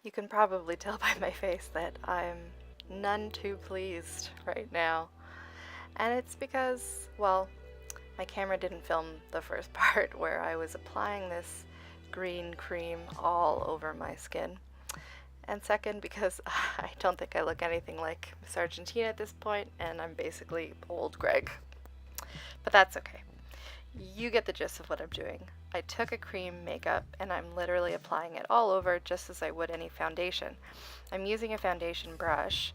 You can probably tell by my face that I'm none too pleased right now. And it's because, well, my camera didn't film the first part where I was applying this green cream all over my skin. And second, because I don't think I look anything like Miss Argentina at this point, and I'm basically old Greg. But that's okay. You get the gist of what I'm doing. I took a cream makeup and I'm literally applying it all over just as I would any foundation. I'm using a foundation brush,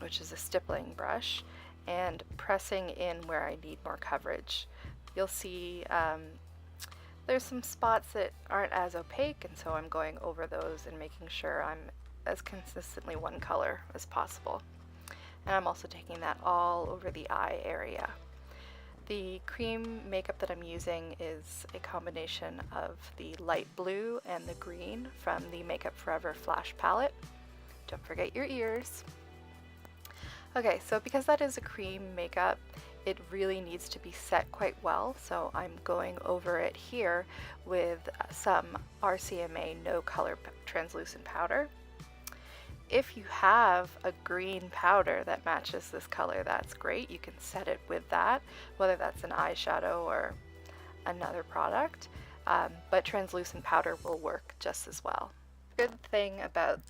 which is a stippling brush, and pressing in where I need more coverage. You'll see there's some spots that aren't as opaque, and so I'm going over those and making sure I'm as consistently one color as possible. And I'm also taking that all over the eye area. The cream makeup that I'm using is a combination of the light blue and the green from the Makeup Forever Flash palette. Don't forget your ears. Okay, so because that is a cream makeup, it really needs to be set quite well, so I'm going over it here with some RCMA no color translucent powder. If you have a green powder that matches this color, that's great. You can set it with that, whether that's an eyeshadow or another product, but translucent powder will work just as well. Good thing about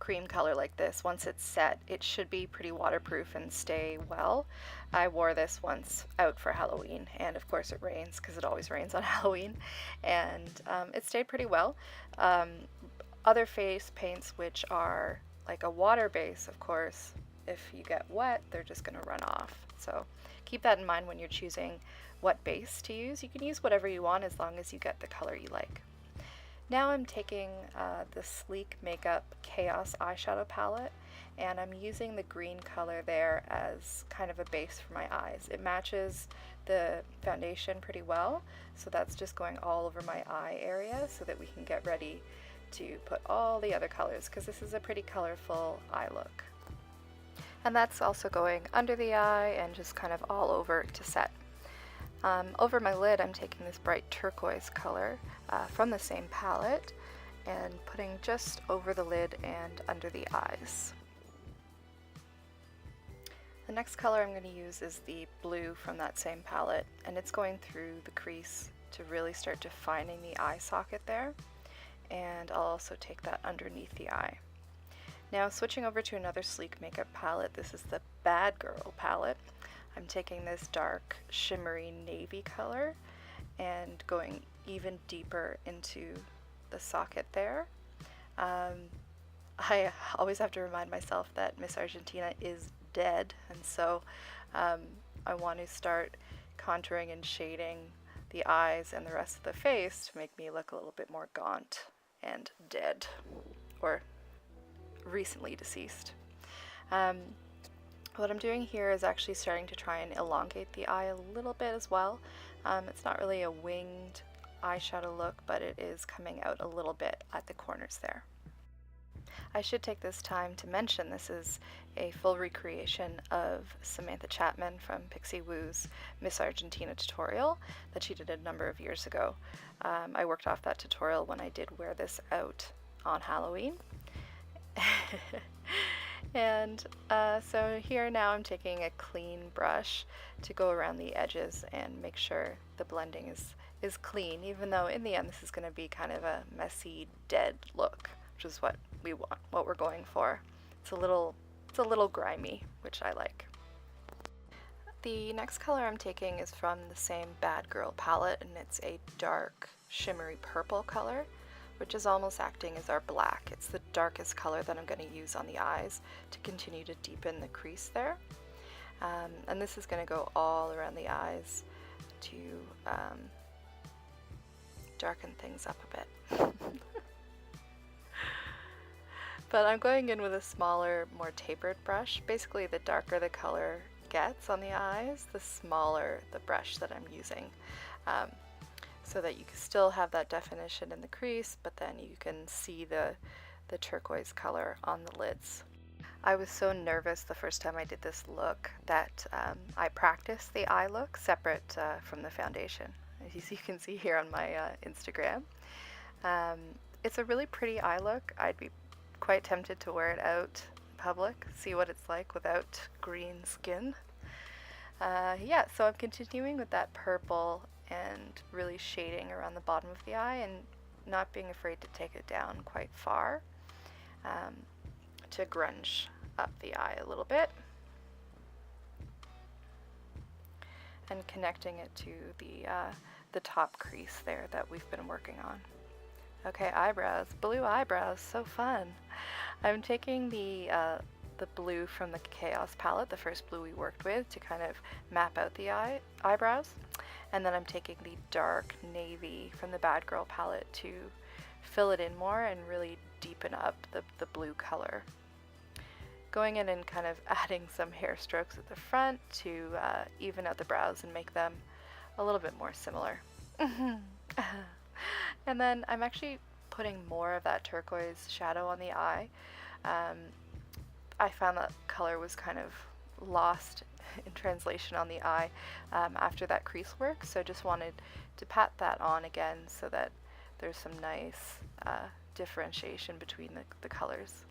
cream color like this, once it's set, it should be pretty waterproof and stay well. I wore this once out for Halloween, and of course it rains because it always rains on Halloween, and it stayed pretty well. Other face paints which are like a water base, of course, if you get wet, they're just going to run off. So keep that in mind when you're choosing what base to use. You can use whatever you want as long as you get the color you like. Now I'm taking the Sleek Makeup Chaos eyeshadow palette, and I'm using the green color there as kind of a base for my eyes. It matches the foundation pretty well, so that's just going all over my eye area so that we can get ready to put all the other colors, because this is a pretty colorful eye look. And that's also going under the eye and just kind of all over to set. Over my lid, I'm taking this bright turquoise color from the same palette and putting just over the lid and under the eyes. The next color I'm going to use is the blue from that same palette, and it's going through the crease to really start defining the eye socket there. And I'll also take that underneath the eye. Now switching over to another Sleek Makeup palette, this is the Bad Girl palette. I'm taking this dark shimmery navy color and going even deeper into the socket there. I always have to remind myself that Miss Argentina is dead, and so I want to start contouring and shading the eyes and the rest of the face to make me look a little bit more gaunt and dead, or recently deceased. What I'm doing here is actually starting to try and elongate the eye a little bit as well. It's not really a winged eyeshadow look, but it is coming out a little bit at the corners there. I should take this time to mention this is a full recreation of Samantha Chapman from Pixiwoo's Miss Argentina tutorial that she did a number of years ago. I worked off that tutorial when I did wear this out on Halloween. And so here now I'm taking a clean brush to go around the edges and make sure the blending is clean, even though in the end this is going to be kind of a messy, dead look, which is what we want, what we're going for. It's a little grimy, which I like. The next color I'm taking is from the same Bad Girl palette, and it's a dark shimmery purple color, which is almost acting as our black. It's the darkest color that I'm going to use on the eyes to continue to deepen the crease there. And this is going to go all around the eyes to darken things up a bit. But I'm going in with a smaller, more tapered brush. Basically, the darker the color gets on the eyes, the smaller the brush that I'm using. So that you can still have that definition in the crease, but then you can see the turquoise color on the lids. I was so nervous the first time I did this look that I practiced the eye look separate from the foundation, as you can see here on my Instagram. it's a really pretty eye look. I'd be quite tempted to wear it out in public, see what it's like without green skin. Yeah, so I'm continuing with that purple and really shading around the bottom of the eye and not being afraid to take it down quite far to grunge up the eye a little bit. And connecting it to the top crease there that we've been working on. Okay, eyebrows. Blue eyebrows, so fun. I'm taking the blue from the Chaos palette, the first blue we worked with, to kind of map out the eyebrows. And then I'm taking the dark navy from the Bad Girl palette to fill it in more and really deepen up the blue color. Going in and kind of adding some hair strokes at the front to even out the brows and make them a little bit more similar. And then I'm actually putting more of that turquoise shadow on the eye. I found that color was kind of lost in translation on the eye after that crease work, so just wanted to pat that on again so that there's some nice differentiation between the colors.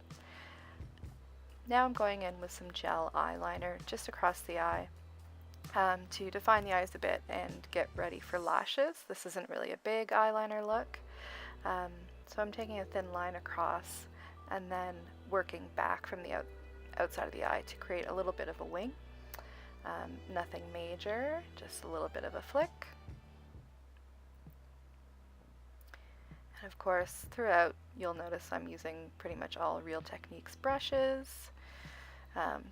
Now I'm going in with some gel eyeliner just across the eye to define the eyes a bit and get ready for lashes. This isn't really a big eyeliner look, so I'm taking a thin line across and then working back from the outside of the eye to create a little bit of a wing. Nothing major, just a little bit of a flick. And of course, throughout, you'll notice I'm using pretty much all Real Techniques brushes.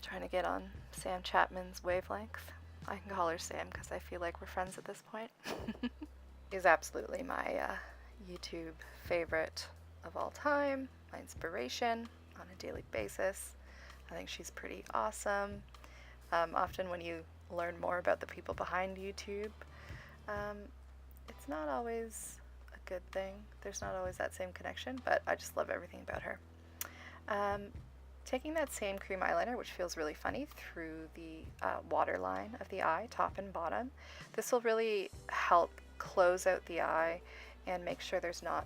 Trying to get on Sam Chapman's wavelength. I can call her Sam because I feel like we're friends at this point. She's absolutely my YouTube favorite of all time, my inspiration on a daily basis. I think she's pretty awesome. Often when you learn more about the people behind YouTube, it's not always a good thing. There's not always that same connection, but I just love everything about her. Taking that same cream eyeliner, which feels really funny, through the waterline of the eye, top and bottom. This will really help close out the eye and make sure there's not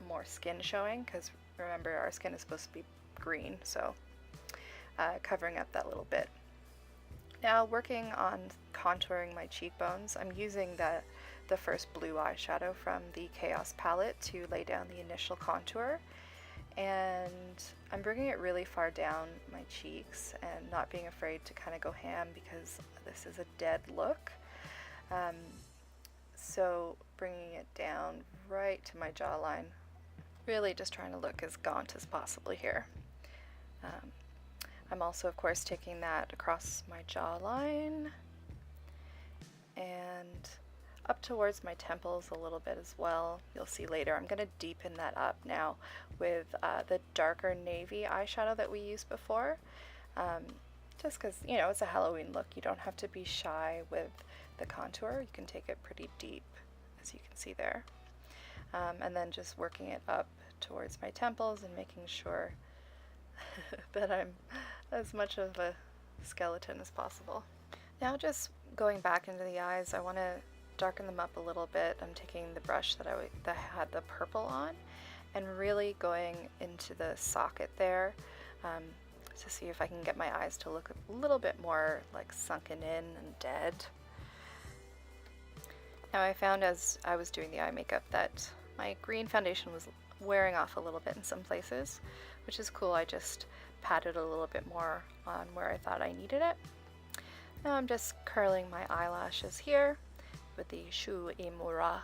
more skin showing, because remember, our skin is supposed to be green, so covering up that little bit. Now working on contouring my cheekbones, I'm using the first blue eyeshadow from the Chaos palette to lay down the initial contour, and I'm bringing it really far down my cheeks and not being afraid to kind of go ham because this is a dead look. So bringing it down right to my jawline, really just trying to look as gaunt as possible here. I'm also, of course, taking that across my jawline and up towards my temples a little bit as well. You'll see later. I'm going to deepen that up now with the darker navy eyeshadow that we used before. Just because, you know, it's a Halloween look. You don't have to be shy with the contour. You can take it pretty deep, as you can see there. And then just working it up towards my temples and making sure that I'm as much of a skeleton as possible. Now just going back into the eyes, I want to darken them up a little bit. I'm taking the brush that had the purple on and really going into the socket there to see if I can get my eyes to look a little bit more like sunken in and dead. Now I found as I was doing the eye makeup that my green foundation was wearing off a little bit in some places, which is cool. I just patted a little bit more on where I thought I needed it. Now I'm just curling my eyelashes here with the Shu Imura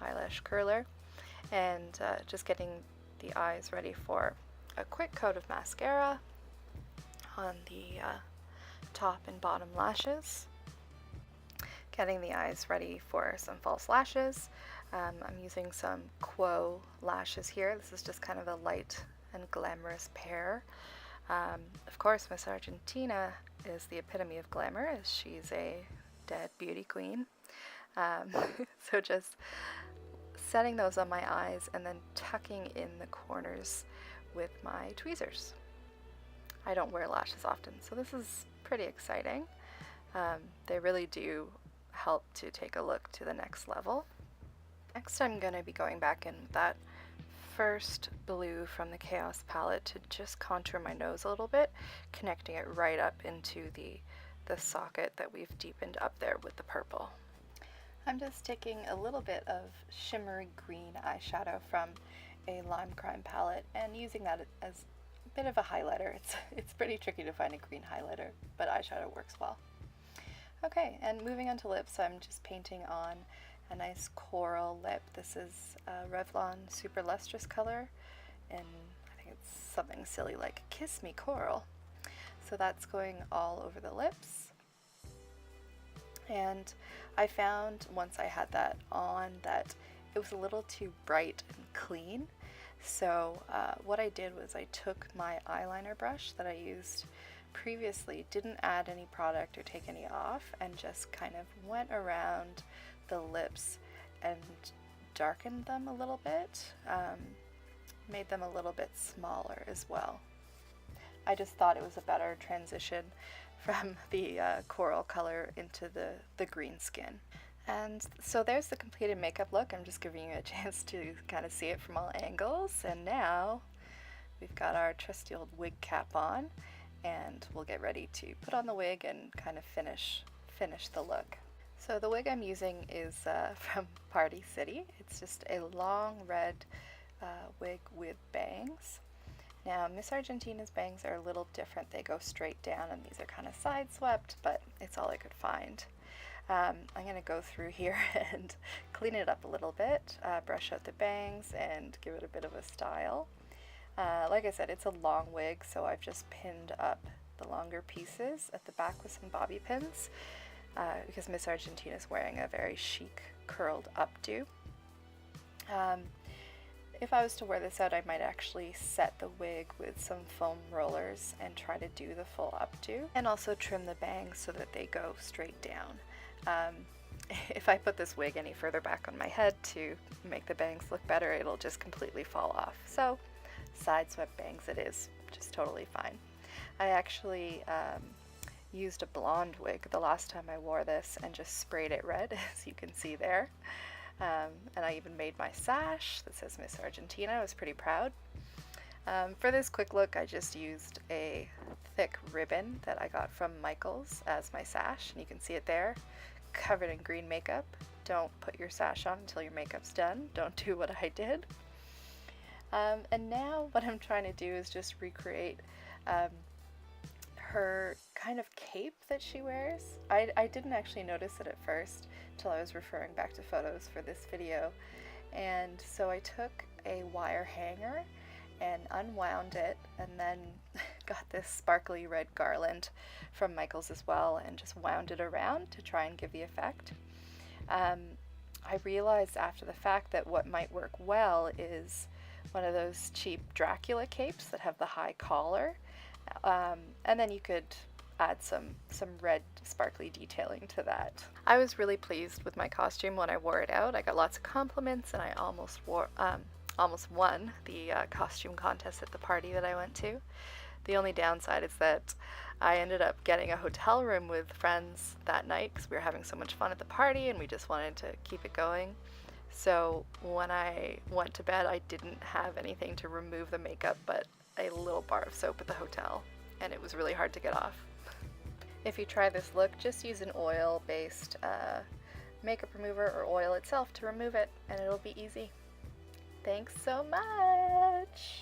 eyelash curler and just getting the eyes ready for a quick coat of mascara on the top and bottom lashes. Getting the eyes ready for some false lashes. I'm using some Quo lashes here. This is just kind of a light and glamorous pair. Of course, Miss Argentina is the epitome of glamour, as she's a dead beauty queen. So just setting those on my eyes and then tucking in the corners with my tweezers. I don't wear lashes often, so this is pretty exciting. They really do help to take a look to the next level. Next, I'm going to be going back in with that first blue from the Chaos palette to just contour my nose a little bit, connecting it right up into the socket that we've deepened up there with the purple. I'm just taking a little bit of shimmery green eyeshadow from a Limecrime palette and using that as a bit of a highlighter. It's pretty tricky to find a green highlighter, but eyeshadow works well. Okay, and moving on to lips, I'm just painting on a nice coral lip. This is a Revlon Super Lustrous color, and I think it's something silly like Kiss Me Coral. So that's going all over the lips. And I found once I had that on that it was a little too bright and clean. So what I did was I took my eyeliner brush that I used previously, didn't add any product or take any off, and just kind of went around the lips and darkened them a little bit, made them a little bit smaller as well. I just thought it was a better transition from the coral color into the green skin. And so there's the completed makeup look. I'm just giving you a chance to kind of see it from all angles. And now we've got our trusty old wig cap on, and we'll get ready to put on the wig and kind of finish the look. So the wig I'm using is from Party City. It's just a long red wig with bangs. Now, Miss Argentina's bangs are a little different. They go straight down, and these are kind of side swept, but it's all I could find. I'm going to go through here and clean it up a little bit, brush out the bangs, and give it a bit of a style. Like I said, it's a long wig, so I've just pinned up the longer pieces at the back with some bobby pins, because Miss Argentina is wearing a very chic curled updo. If I was to wear this out, I might actually set the wig with some foam rollers and try to do the full updo, and also trim the bangs so that they go straight down. If I put this wig any further back on my head to make the bangs look better, it'll just completely fall off. So side swept bangs it is, just totally fine. I actually used a blonde wig the last time I wore this and just sprayed it red, as you can see there. And I even made my sash that says Miss Argentina. I was pretty proud. For this quick look, I just used a thick ribbon that I got from Michaels as my sash, and you can see it there, covered in green makeup. Don't put your sash on until your makeup's done. Don't do what I did. And now what I'm trying to do is just recreate her kind of cape that she wears. I didn't actually notice it at first till I was referring back to photos for this video, and so I took a wire hanger and unwound it, and then got this sparkly red garland from Michaels as well, and just wound it around to try and give the effect. I realized after the fact that what might work well is one of those cheap Dracula capes that have the high collar, and then you could add some red sparkly detailing to that. I was really pleased with my costume when I wore it out. I got lots of compliments, and I almost won the costume contest at the party that I went to. The only downside is that I ended up getting a hotel room with friends that night because we were having so much fun at the party and we just wanted to keep it going. So when I went to bed, I didn't have anything to remove the makeup but a little bar of soap at the hotel, and it was really hard to get off. If you try this look, just use an oil-based makeup remover or oil itself to remove it, and it'll be easy. Thanks so much!